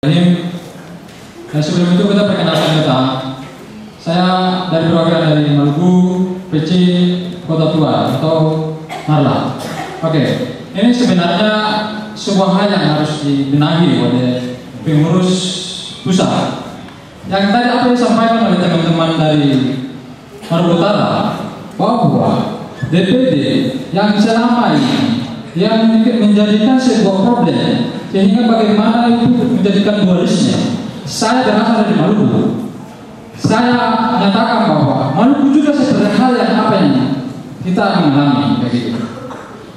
Dan sebelum itu kita perkenalkan kita. Saya dari perwakilan dari Maluku PC Kota Tua atau Marla. Oke, ini sebenarnya sebuah hal yang harus dibenahi oleh pengurus pusat. Yang tadi apa yang disampaikan oleh teman-teman dari Maluku Utara bahwa DPD yang selama ini yang menjadikan sebuah problem sehingga bagaimana itu menjadikan dualisnya. Saya berasal dari Maluku. Saya menyatakan bahwa Maluku juga seperti hal yang apa ini kita mengalami begitu.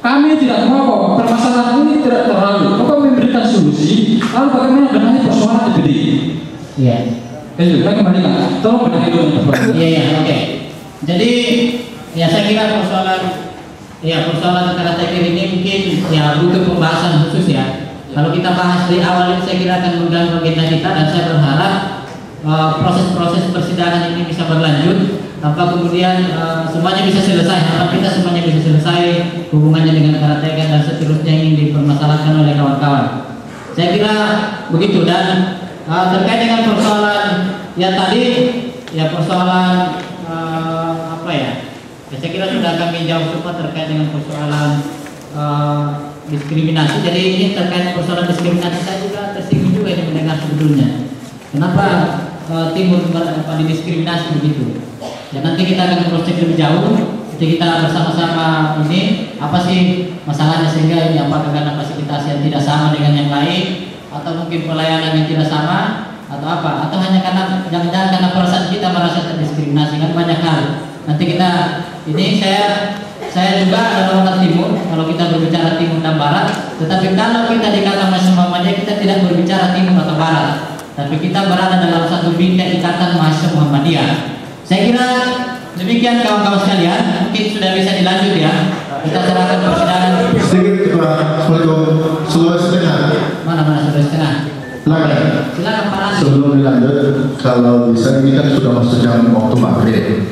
Kami tidak mau bahwa permasalahan ini tidak terlalu. Bapak memberikan solusi, lalu bagaimana benahi persoalan DPD? Iya. Itu kita kembalikan. Tolong benahi dulu. Iya, oke. Jadi ya saya kira persoalan karakter ini mungkin ya butuh pembahasan khusus ya. Kalau kita bahas di awal ini saya kira akan mengganggu agenda kita, dan saya berharap proses-proses persidangan ini bisa berlanjut tanpa kemudian semuanya bisa selesai. Harap kita semuanya bisa selesai hubungannya dengan karateka dan seterusnya ingin dipermasalahkan oleh kawan-kawan. Saya kira begitu. Dan terkait dengan persoalan yang tadi ya persoalan saya kira sudah kami jawab semua terkait dengan persoalan diskriminasi. Jadi ini terkait persoalan diskriminasi, saya juga tersinggung juga ini mendengar sebetulnya. Kenapa timur didiskriminasi begitu? Ya nanti kita akan cross check lebih jauh. Jadi kita bersama-sama ini apa sih masalahnya sehingga ini apakah karena fasilitas yang tidak sama dengan yang lain, atau mungkin pelayanan yang tidak sama, atau apa? Atau hanya karena jangan-jangan karena perasaan kita merasa terdiskriminasi, kan banyak hal. Nanti kita ini saya juga adalah orang timur. Kalau kita berbicara timur dan barat, tetapi kalau kita dikatakan Mahasiswa Muhammadiyah, kita tidak berbicara timur atau barat, tapi kita berada dalam satu bingkai ikatan Mahasiswa Muhammadiyah. Saya kira demikian kawan-kawan sekalian. Mungkin sudah bisa dilanjut ya. Kita serahkan persidangan. Sedikit Pak, Sulawesi Tengah. Mana Sulawesi Tengah? Silakan Pak. Sebelum dilanjut, kalau bisa ini kan sudah masuk jam waktu maghrib.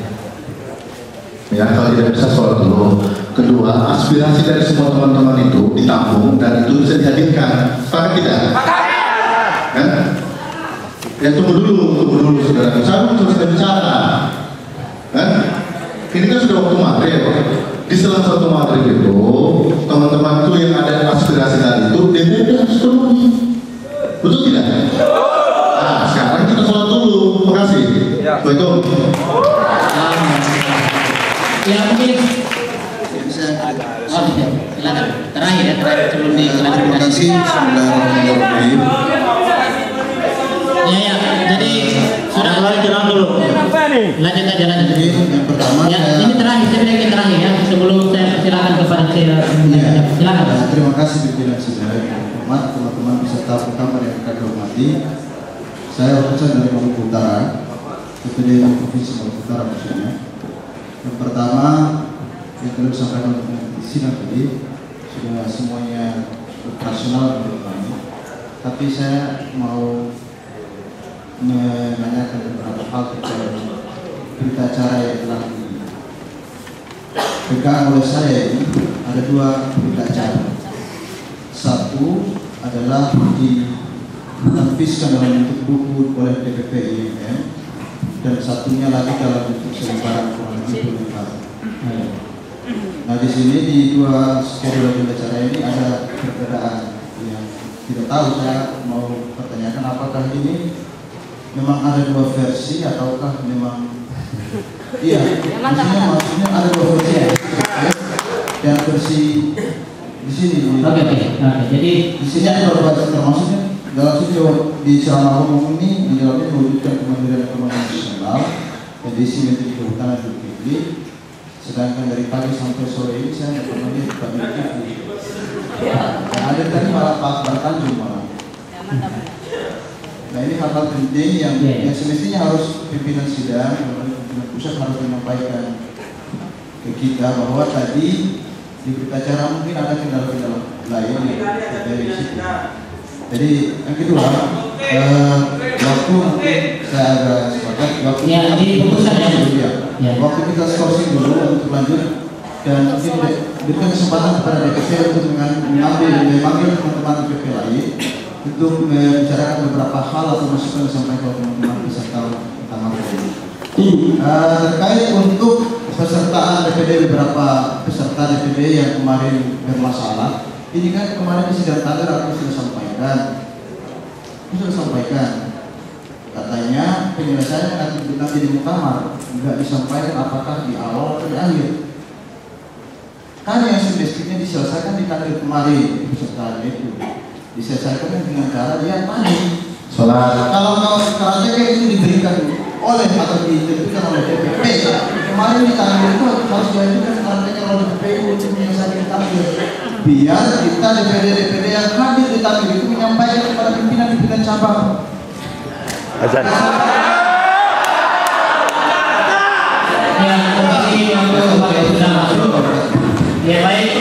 Ya, kalau tidak bisa sholat dulu. Kedua, aspirasi dari semua teman-teman itu ditampung dan itu bisa dihadirkan. Sepakat tidak? Kan? Ya tunggu dulu saudara. Saya belum selesai bicara. Kan? Ini kan sudah waktu maghrib. Di sela-sela maghrib itu, teman-teman itu yang ada aspirasi tadi itu DPD harus penuhi. Betul tidak? Nah, sekarang kita sholat dulu. Terima kasih. Assalamualaikum. Ya mungkin bisa silakan terakhir sebelum diklarifikasi. Bismillahirrahmanirrahim. Ya jadi sudah jalan dulu. Lanjut aja. Yang pertama ya, ini terakhir, saya bilang ini terakhir ya, sebelum saya silakan kepada silakan. Terima kasih pimpinan sidang yang hormat, teman-teman peserta pertama yang kami hormati. Saya utusan dari Maluku Utara, DPD Provinsi Maluku Utara maksudnya. Yang pertama yang telah disampaikan di sidang tadi sudah semuanya operasional menurut kami, tapi saya mau menanyakan beberapa hal terkait berita acara yang telah dipegang oleh saya. Ini ada dua berita acara. Satu adalah ditanfiskan dalam bentuk buku oleh DPP IMM, dan satunya lagi dalam bentuk selembaran kurang lebih 20 lembar. Nah di sini di dua skedul acara ini ada perbedaan yang tidak tahu. Saya mau pertanyakan apakah ini memang ada dua versi ataukah memang maksudnya ada dua versi ya? Dan versi di sini. Oke. Jadi di sini ada beberapa termasuknya dalam video di ceramah umum ini di dalamnya mewujudkan kemandirian ekonomi nasional yang diisi Menteri Kehutanan Zulkifli. Sedangkan dari pagi sampai sore ini saya tidak pernah lihat Pak Zulkifli. Yang ada tadi malah Pak Bartanjung malah. Nah ini hal-hal penting yang semestinya harus pimpinan sidang, pimpinan pusat harus menyampaikan ke kita bahwa tadi di berita acara mungkin ada kendala-kendala lain dari situ. Jadi yang kedua, waktu mungkin saya agak sepakat waktu waktu kita sourcing dulu untuk lanjut, dan mungkin berikan kesempatan kepada DPP untuk memanggil teman-teman DPP lain untuk membicarakan beberapa hal atau masukan disampaikan oleh teman-teman peserta utama ini. Terkait untuk pesertaan DPD, beberapa peserta DPD yang kemarin bermasalah, ini kan kemarin di sidang kader aku sudah sampaikan, katanya penyelesaian nanti di muktamar nggak disampaikan apakah di awal atau di akhir. Kan yang semestinya diselesaikan di kader kemarin peserta itu diselesaikan dengan cara dia panik. Kalau karakter itu diberikan oleh atau ditentukan oleh DPP, kemarin di tanggal itu harus diajukan karakter oleh DPP untuk menyelesaikan tanggal. Biar kita DPD yang hadir di tanggal itu menyampaikan kepada pimpinan cabang. Azan. Ya, terima kasih untuk sudah masuk. Ya baik.